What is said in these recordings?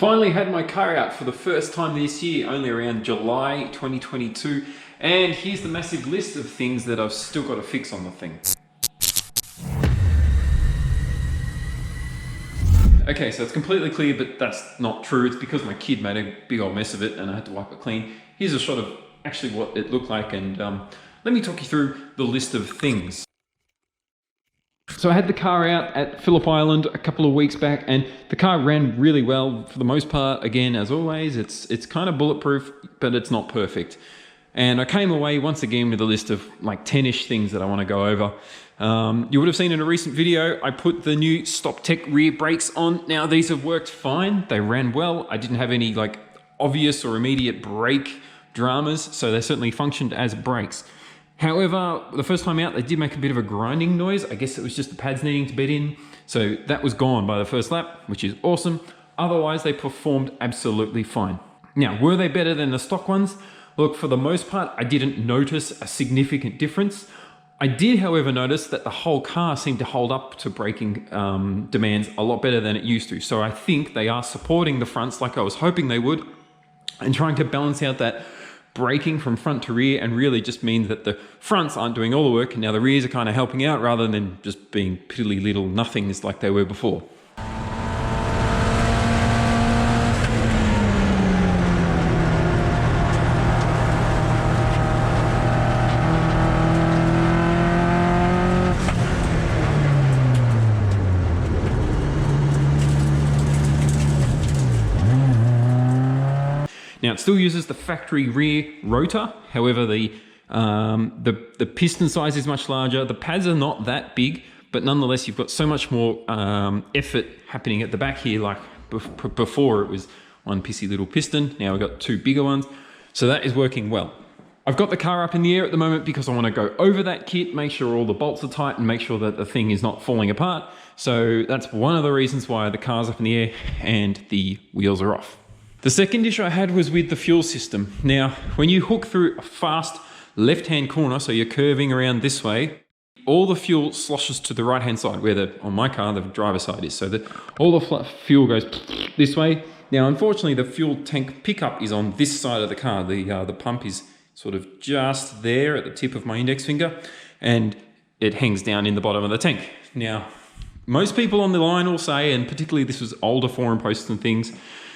Finally had my car out for the first time this year, only around July 2022, and here's the massive list of things that I've still got to fix on the thing. Okay, so it's completely clear, but that's not true. It's because my kid made a big old mess of it and I had to wipe it clean. Here's a shot of actually what it looked like, and let me talk you through the list of things. So I had the car out at Phillip Island a couple of weeks back, and the car ran really well for the most part. Again, as always, it's kind of bulletproof, but it's not perfect. And I came away once again with a list of like 10-ish things that I want to go over. You would have seen in a recent video, I put the new Stoptech rear brakes on. Now these have worked fine. They ran well. I didn't have any like obvious or immediate brake dramas, so they certainly functioned as brakes. However, the first time out, they did make a bit of a grinding noise. I guess it was just the pads needing to bed in. So that was gone by the first lap, which is awesome. Otherwise, they performed absolutely fine. Now, were they better than the stock ones? Look, for the most part, I didn't notice a significant difference. I did, however, notice that the whole car seemed to hold up to braking demands a lot better than it used to. So I think they are supporting the fronts like I was hoping they would, and trying to balance out that braking from front to rear, and really just means that the fronts aren't doing all the work and now the rears are kind of helping out rather than just being piddly little nothings like they were before. Now it still uses the factory rear rotor, however the piston size is much larger. The pads are not that big, but nonetheless you've got so much more effort happening at the back here. Like before it was one pissy little piston, now we've got two bigger ones. So that is working well. I've got the car up in the air at the moment because I want to go over that kit, make sure all the bolts are tight and make sure that the thing is not falling apart. So that's one of the reasons why the car's up in the air and the wheels are off. The second issue I had was with the fuel system. Now, when you hook through a fast left-hand corner, so you're curving around this way, all the fuel sloshes to the right-hand side, where on my car, the driver's side is. So that all the fuel goes this way. Now, unfortunately, the fuel tank pickup is on this side of the car. The pump is sort of just there at the tip of my index finger, and it hangs down in the bottom of the tank. Now, most people on the line will say, and particularly this was older forum posts and things,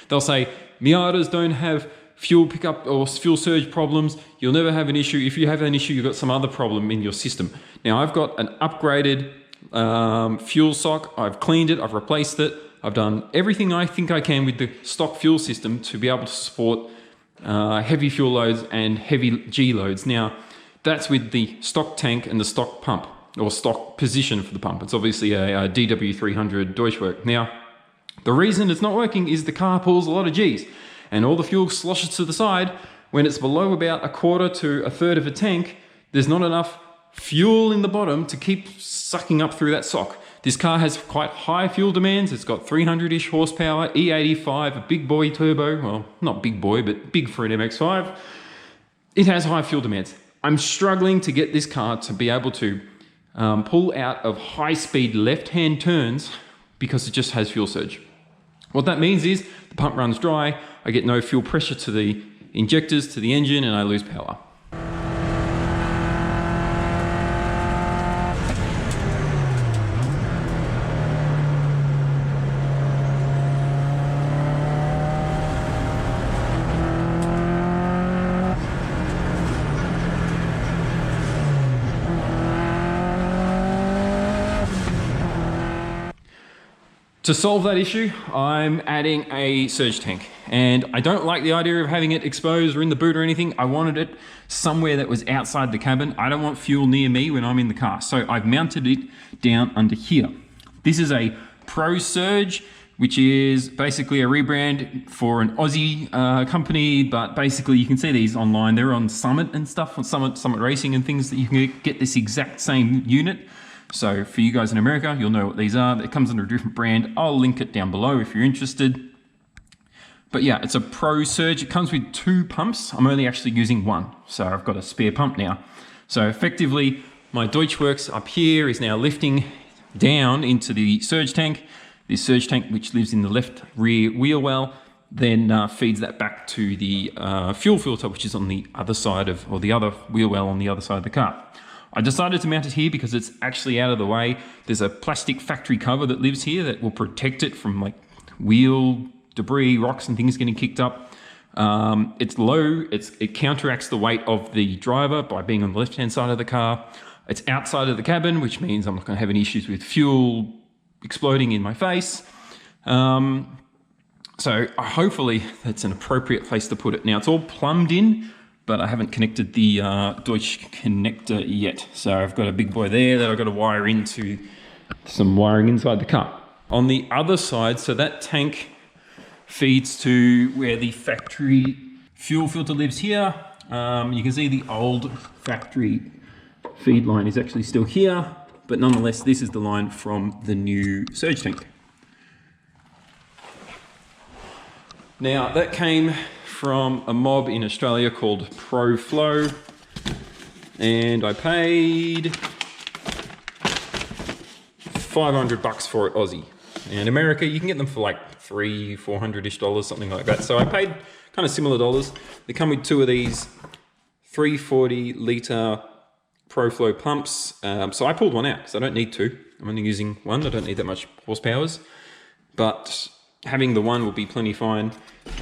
they'll say, Miatas don't have fuel pickup or fuel surge problems. You'll never have an issue. If you have an issue, you've got some other problem in your system. Now, I've got an upgraded fuel sock. I've cleaned it. I've replaced it. I've done everything I think I can with the stock fuel system to be able to support heavy fuel loads and heavy G loads. Now, that's with the stock tank and the stock pump, or stock position for the pump. It's obviously a DW300 Deutschwerk. Now, the reason it's not working is the car pulls a lot of G's, and all the fuel sloshes to the side. When it's below about a quarter to a third of a tank, there's not enough fuel in the bottom to keep sucking up through that sock. This car has quite high fuel demands. It's got 300-ish horsepower, E85, a big boy turbo. Well, not big boy, but big for an MX-5. It has high fuel demands. I'm struggling to get this car to be able to pull out of high-speed left-hand turns because it just has fuel surge. What that means is the pump runs dry, I get no fuel pressure to the injectors, to the engine, and I lose power. To solve that issue, I'm adding a surge tank, and I don't like the idea of having it exposed or in the boot or anything. I wanted it somewhere that was outside the cabin. I don't want fuel near me when I'm in the car, so I've mounted it down under here. This is a Pro Surge, which is basically a rebrand for an Aussie company, but basically you can see these online. They're on Summit and stuff, on Summit Racing and things, that you can get this exact same unit. So for you guys in America, you'll know what these are. It comes under a different brand. I'll link it down below if you're interested. But yeah, it's a Pro Surge. It comes with two pumps. I'm only actually using one, so I've got a spare pump now. So effectively, my Deutschwerks up here is now lifting down into the surge tank. This surge tank, which lives in the left rear wheel well, then feeds that back to the fuel filter, which is on the other side of, or the other wheel well on the other side of the car. I decided to mount it here because it's actually out of the way. There's a plastic factory cover that lives here that will protect it from like wheel debris, rocks and things getting kicked up. It's low, it counteracts the weight of the driver by being on the left-hand side of the car. It's outside of the cabin, which means I'm not going to have any issues with fuel exploding in my face. So hopefully that's an appropriate place to put it. Now it's all plumbed in, but I haven't connected the Deutsch connector yet. So I've got a big boy there that I've got to wire into some wiring inside the car. On the other side, so that tank feeds to where the factory fuel filter lives here. You can see the old factory feed line is actually still here, but nonetheless, this is the line from the new surge tank. Now that came from a mob in Australia called Proflow, and I paid 500 bucks for it Aussie. In America, you can get them for like $300-400-ish, something like that. So I paid kind of similar dollars. They come with two of these 340 litre Proflow pumps. So I pulled one out because I don't need two. I'm only using one. I don't need that much horsepower, but having the one will be plenty fine.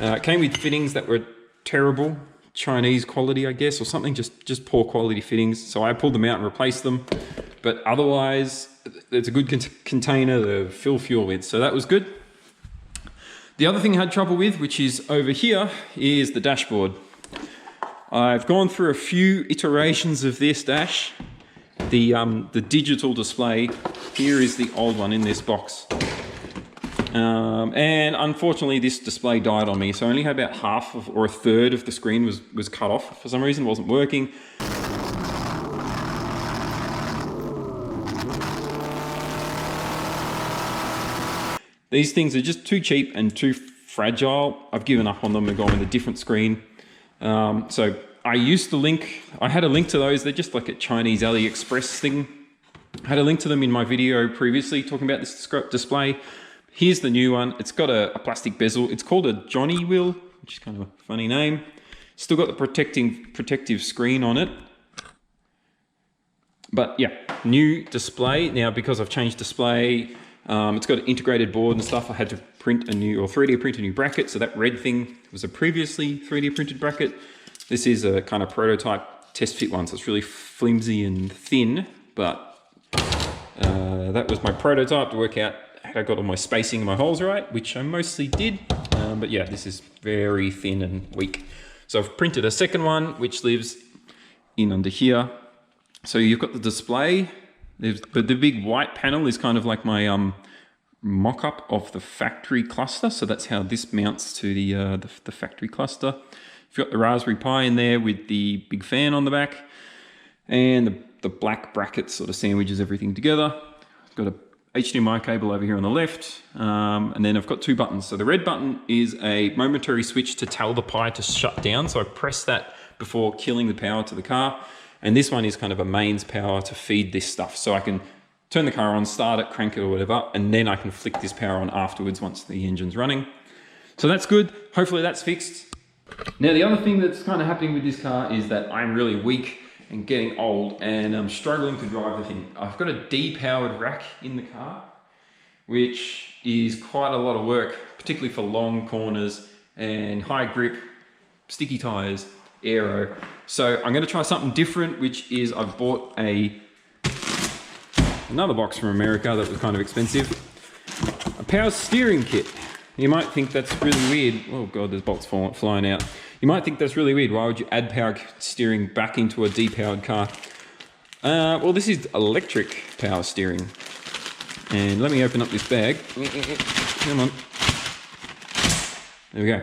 It came with fittings that were terrible, Chinese quality, I guess, or something, just poor quality fittings. So I pulled them out and replaced them. But otherwise, it's a good container to fill fuel with. So that was good. The other thing I had trouble with, which is over here, is the dashboard. I've gone through a few iterations of this dash. The digital display, here is the old one in this box. And unfortunately this display died on me, so I only had about half of, or a third of the screen was cut off. For some reason it wasn't working. These things are just too cheap and too fragile. I've given up on them and gone with a different screen. So I used to I had a link to those. They're just like a Chinese AliExpress thing. I had a link to them in my video previously talking about this display. Here's the new one. It's got a plastic bezel. It's called a Johnny wheel, which is kind of a funny name. Still got the protective screen on it. But yeah, new display. Now, because I've changed display, it's got an integrated board and stuff. I had to print a new, or 3D print a new bracket. So that red thing was a previously 3D printed bracket. This is a kind of prototype test fit one. So it's really flimsy and thin, but that was my prototype to work out how I got all my spacing and my holes right, which I mostly did. But yeah, this is very thin and weak. So I've printed a second one, which lives in under here. So you've got the display. But the big white panel is kind of like my mock-up of the factory cluster. So that's how this mounts to the factory cluster. You've got the Raspberry Pi in there with the big fan on the back, and the black bracket sort of sandwiches everything together. I've got a HDMI cable over here on the left, and then I've got two buttons. So the red button is a momentary switch to tell the Pi to shut down. So I press that before killing the power to the car. And this one is kind of a mains power to feed this stuff. So I can turn the car on, start it, crank it or whatever, and then I can flick this power on afterwards once the engine's running. So that's good. Hopefully that's fixed. Now the other thing that's kind of happening with this car is that I'm really weak and getting old, and I'm struggling to drive the thing. I've got a depowered rack in the car, which is quite a lot of work, particularly for long corners and high grip, sticky tires, aero. So I'm going to try something different, which is I've bought another box from America that was kind of expensive. A power steering kit. You might think that's really weird. Oh God, there's bolts flying out. You might think that's really weird. Why would you add power steering back into a depowered car? Well, this is electric power steering. And let me open up this bag. Come on. There we go.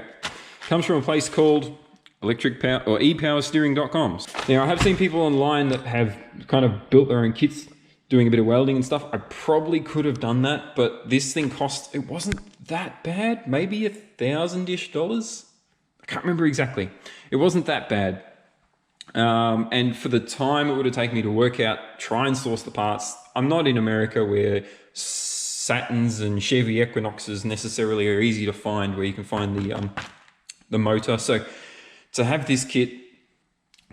Comes from a place called epowersteering.com. Now, I have seen people online that have kind of built their own kits doing a bit of welding and stuff. I probably could have done that, but this thing cost, it wasn't that bad, maybe $1,000-ish. I can't remember exactly. It wasn't that bad. And for the time it would have taken me to work out, try and source the parts. I'm not in America where Saturns and Chevy Equinoxes necessarily are easy to find where you can find the motor. So to have this kit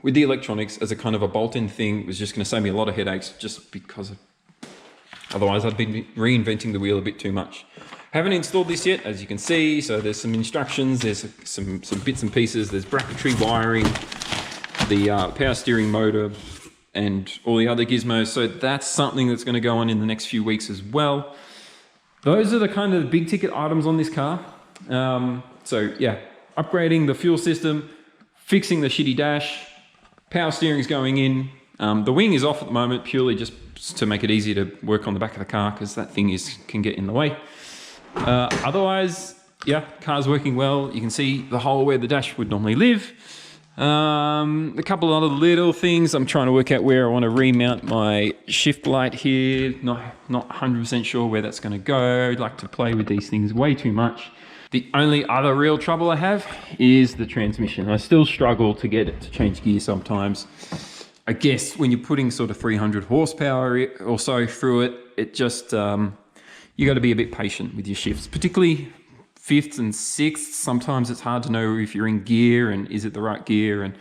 with the electronics as a kind of a bolt-in thing was just going to save me a lot of headaches, just because otherwise I'd be reinventing the wheel a bit too much. Haven't installed this yet, as you can see. So there's some instructions, there's some bits and pieces, there's bracketry wiring, the power steering motor, and all the other gizmos. So that's something that's going to go on in the next few weeks as well. Those are the kind of big ticket items on this car. So yeah, upgrading the fuel system, fixing the shitty dash, power steering's going in. The wing is off at the moment, purely just to make it easy to work on the back of the car, because that thing can get in the way. Otherwise, yeah, car's working well. You can see the hole where the dash would normally live. A couple of other little things. I'm trying to work out where I want to remount my shift light here. Not 100% sure where that's going to go. I'd like to play with these things way too much. The only other real trouble I have is the transmission. I still struggle to get it to change gear sometimes. I guess when you're putting sort of 300 horsepower or so through it, it just, you got to be a bit patient with your shifts, particularly fifths and sixths. Sometimes it's hard to know if you're in gear and is it the right gear. And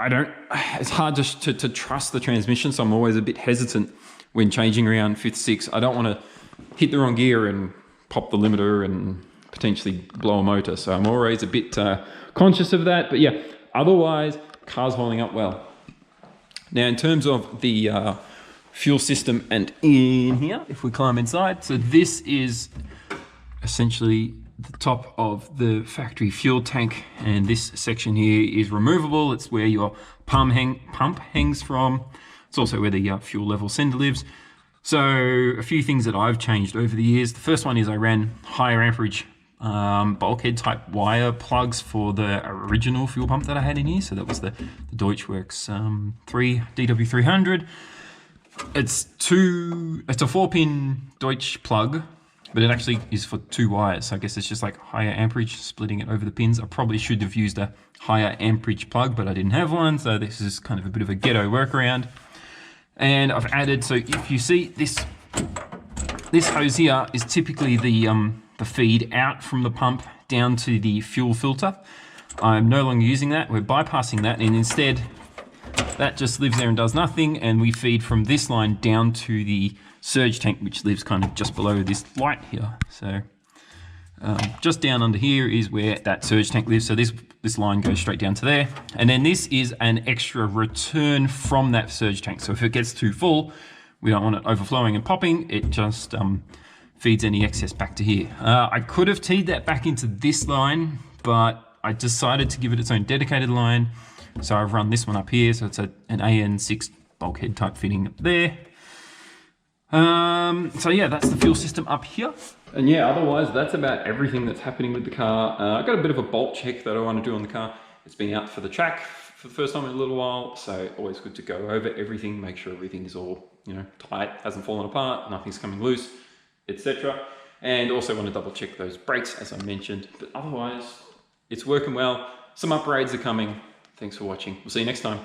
it's hard just to trust the transmission. So I'm always a bit hesitant when changing around fifth, sixth. I don't want to hit the wrong gear and pop the limiter and potentially blow a motor. So I'm always a bit conscious of that. But yeah, otherwise, car's holding up well. Now, in terms of the fuel system and in here, if we climb inside, so this is essentially the top of the factory fuel tank, and this section here is removable. It's where your pump hangs from. It's also where the fuel level sender lives. So a few things that I've changed over the years. The first one is I ran higher amperage bulkhead type wire plugs for the original fuel pump that I had in here. So that was the Deutschwerks 3 DW300. It's a 4-pin Deutsch plug, but it actually is for 2 wires. So I guess it's just like higher amperage, splitting it over the pins. I probably should have used a higher amperage plug, but I didn't have one. So this is kind of a bit of a ghetto workaround. And I've added, so if you see this hose here is typically the feed out from the pump down to the fuel filter. I'm no longer using that. We're bypassing that, and instead that just lives there and does nothing, and we feed from this line down to the surge tank, which lives kind of just below this light here. So just down under here is where that surge tank lives. So this line goes straight down to there, and then this is an extra return from that surge tank. So if it gets too full, we don't want it overflowing and popping. It just feeds any excess back to here. I could have teed that back into this line, but I decided to give it its own dedicated line. So I've run this one up here. So it's an AN6 bulkhead type fitting up there. So yeah, that's the fuel system up here. And yeah, otherwise that's about everything that's happening with the car. I've got a bit of a bolt check that I want to do on the car. It's been out for the track for the first time in a little while. So always good to go over everything, make sure everything is all, tight, hasn't fallen apart, nothing's coming loose, etc. And also want to double check those brakes, as I mentioned. But otherwise, it's working well. Some upgrades are coming. Thanks for watching. We'll see you next time.